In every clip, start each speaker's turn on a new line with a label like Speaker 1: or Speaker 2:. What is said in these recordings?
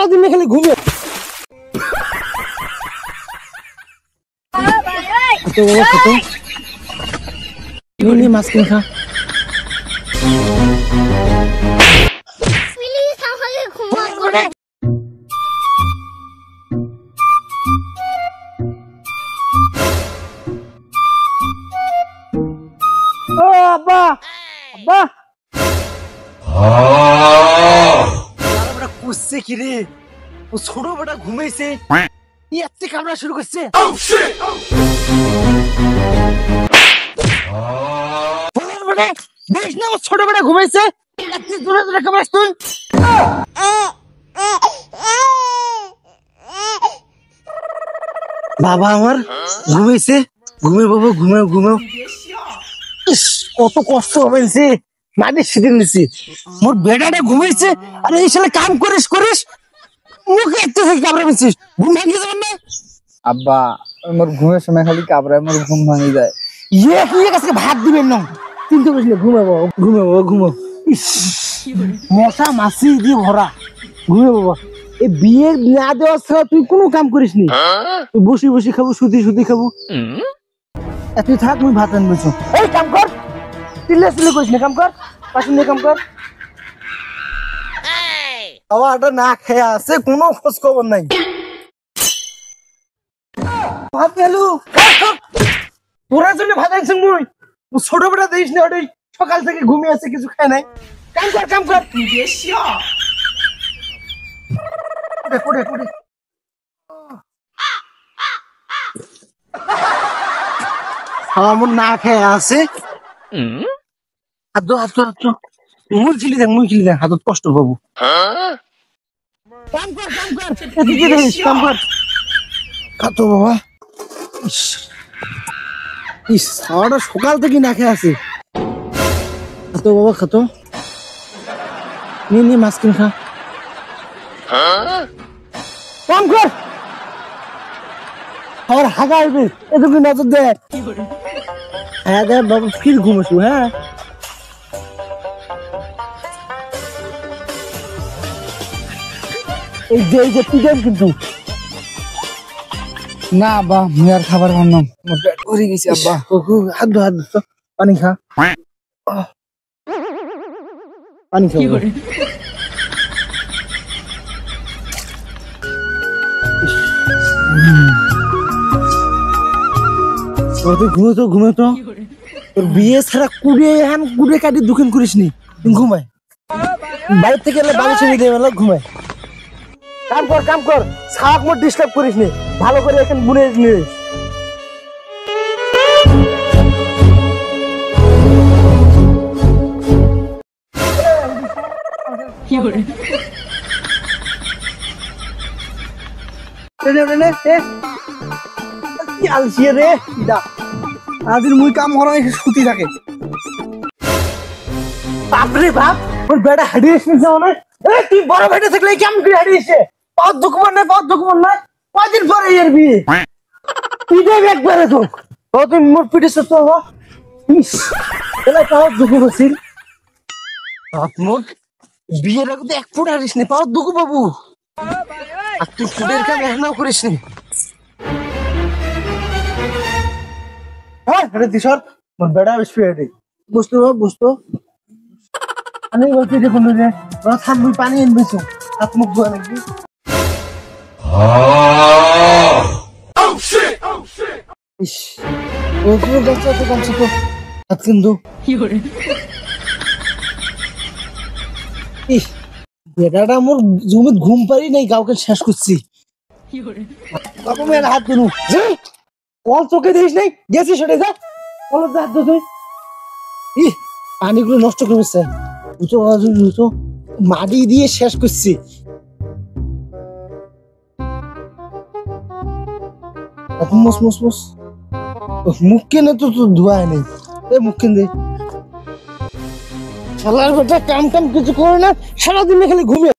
Speaker 1: সারাদিন খালি ঘুমে। মাছ কিনে খা। আব্বা আব্বা কুসছে কি রে? ও ছোট বেটা ঘুমাইছে, এত কামড়া শুরু করছে। ছোট বেটা ঘুমাইছে, কামড়াস তুই। বাবা আমার ঘুমাইছে, ঘুমে বাবা ঘুমাও ঘুমাও। কত কষ্ট হয়েছে, মাটির শীতে নিচ্ছি। মোর বেটাটা ঘুমাইছে আর এই সালে কাম করিস করিস মুখে একটু কামড়া মিছিস, ঘুম ভাঙিয়ে যাবেন না?
Speaker 2: আব্বা মোর ঘুমের সময় খালি কামড়ায়, মোর ঘুম ভাঙি যায়।
Speaker 1: ইয়ে কি কাছে ভাত দিবেন না, চিন্তা করিস না, ঘুমাবো ঘুমাবো ঘুমাবো। মশা মাছি দিয়ে ভরা, ঘুমে বাবা। এই বিয়ে না দেওয়ার ছাড়া তুই কোনো কাম করিস নি, তুই বসি বসি খাবো, সুতি সুতি খাবো। তুই থাক, মুই ভাত আনবো। এই কাম কর, চিল্লে চিল্লে করিস না, কাম কর, পাশে কাম কর। খাওয়াটা না খেয়ে আছে, কোনো খোঁজ খবর নাই। ভাত গেলু তোরা জন্য ভাত আনছেন মুই। ছোট বেটা দিস না, ওটাই সকাল থেকে ঘুমিয়ে আছে, কিছু খায় নাই। কাম কর কাম কর। আমার না খেয়ে আছে, হাত হাত হাত মুই খিলি দেখ, মুই খিলি দেখ, হাতত কষ্ট পাবো। কাম কর কাম কর, এদিকে দেখিস, কাম কর। খাতো বাবা, ইস খাওয়াটা সকাল থেকে না খেয়ে আছে। খাতো বাবা খাতো, নিয়ে নিয়ে মাছ কিনে খা। কাম কর, আমার হাগা আসবে, এদিকে নজর দে। হ্যাঁ দেখ বাবা, ফির ঘুমাসু। হ্যাঁ এই যে পিটাম কিন্তু
Speaker 2: না আব্বা, আমি আর খাবার খান্নাম, মোর পেট ভরে গেছে। আব্বা
Speaker 1: হাত ধো হাত ধো, পানি খা, পানি খা। ঘুমে ঘুমে তো তোর বিয়ে ছাড়া কুড়ে কাটি দোকান করিস নি, ঘুমায় বাইরে থেকে এলে বাড়ি ছেড়ে দিয়ে ঘুমায়। কাম কর কাম কর, শাক মোট ডিস্টার্ব করিস নি, ভালো করে এখন বুনে নিস।
Speaker 2: আদির মুই কাম করা সুতি থাকে।
Speaker 1: বাপরে বাপ, ওর বেটা হারিয়েছ না? তুই বড় বেটা থাকলে কেমন করে হারিয়েছে? পাঁচ ডকুমেন্ট নাই, পাঁচ ডকুমেন্ট নাই, কয়দিন পরে এর বিয়ে। তুই দেখ একবারে তো তুই মোট পিটিস তো পাওয়ার দুঃখ করছিল। মোট বিয়ের আগে তো এক ফুট হারিস নি, পাওয়ার দুঃখ বাবু। আর তুই ফুটের কাম এখনও করিস নি। হ্যাঁ এটা দিশর মোর বেটা বেশি বুঝতো বুঝতো। আমি বলছি দেখুন যে থাক, মুই পানি আনবেছো, হাত মুখ ধোয়া নাকি। হাত কিন্তু বেটাটা মোর জমিত ঘুম পারি নাই, কাউকে শেষ করছি। হাত দিনু কল চোখে দিস নাই, গেছিস সেটা যা কল হাত দো তুই। পানিগুলো নষ্ট করেছে, মাটি দিয়ে শেষ করছি। মুখ কেনে তো ধোয়া নেই, মুখ কেন শালার বেটা কাম কাম কিছু করে না, সারাদিন খালি ঘুমিয়ে।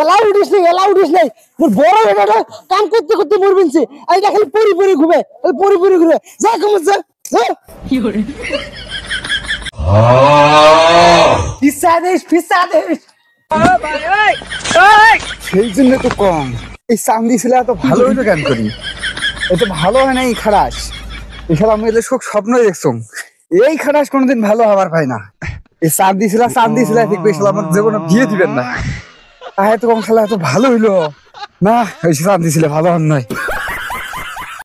Speaker 1: এলাও উঠিস নাই, এলাও উঠিস নাই, মোর বড় বেটাটা কাম করতে করতে মরবেন সে এইটা খালি পরি পরি ঘুমে পরি পরি ঘুরে যা ঘুমো যা পিসাদেশ
Speaker 2: সেই জন্য তো কম এই চান্দি ছিল এত ভালো হইলো কেন করি এত ভালো হয় না এই খারাস এছাড়া আমি এদের সব স্বপ্নই দেখছো এই খারাস কোনোদিন ভালো হবার পাই না এই চান্দি ছিল দেখবে আমার জীবনে বিয়ে দিবেন না এত কম খেলা এত ভালো হইলো না ওই চান্দি ছিল ভালো হন নয়